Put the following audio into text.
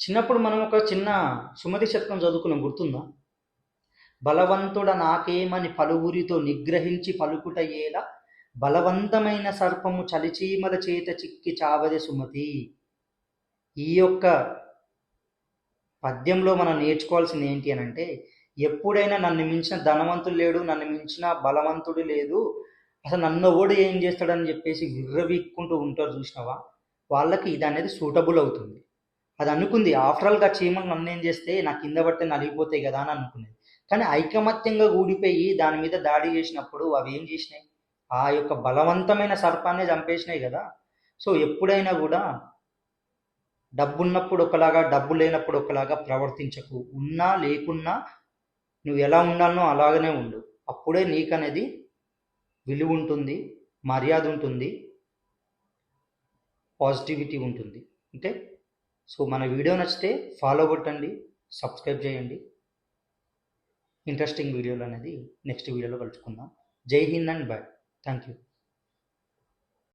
చిన్నప్పుడు మనం ఒక చిన్న సుమతి శతకం చదువుకున్నాం, గుర్తుందా? బలవంతుడ నాకేమని పలువురితో నిగ్రహించి పలుకుట ఏల, బలవంతమైన సర్పము చలిచీమల చేత చిక్కి చావదే సుమతి. ఈ యొక్క పద్యంలో మనం నేర్చుకోవాల్సింది ఏంటి అని అంటే, ఎప్పుడైనా నన్ను మించిన ధనవంతుడు లేడు, నన్ను మించిన బలవంతుడు లేదు, అసలు నన్ను ఓడి ఏం చేస్తాడని చెప్పేసి విర్రవీక్కుంటూ ఉంటారు చూసినావా, వాళ్ళకి ఇది అనేది సూటబుల్ అవుతుంది. అది అనుకుంది, ఆఫ్టర్ ఆల్గా చీమలు నన్ను ఏం చేస్తే నా కింద పడితే నలిగిపోతాయి కదా అని అనుకునేది. కానీ ఐకమత్యంగా ఊడిపోయి దాని మీద దాడి చేసినప్పుడు అవి ఏం చేసినాయి? ఆ యొక్క బలవంతమైన సర్పాన్ని చంపేసినాయి కదా. సో ఎప్పుడైనా కూడా డబ్బున్నప్పుడు ఒకలాగా, డబ్బు లేనప్పుడు ఒకలాగా ప్రవర్తించకు. ఉన్నా లేకున్నా నువ్వు ఎలా ఉండాలనో అలాగనే ఉండు. అప్పుడే నీకనేది విలువ ఉంటుంది, మర్యాద ఉంటుంది, పాజిటివిటీ ఉంటుంది. ఓకే. సో మన వీడియో నచ్చితే ఫాలో కొట్టండి, సబ్స్క్రైబ్ చేయండి. ఇంట్రెస్టింగ్ వీడియోలు అనేది నెక్స్ట్ వీడియోలో కలుసుకుందాం. Jai Hind and bye. Thank you.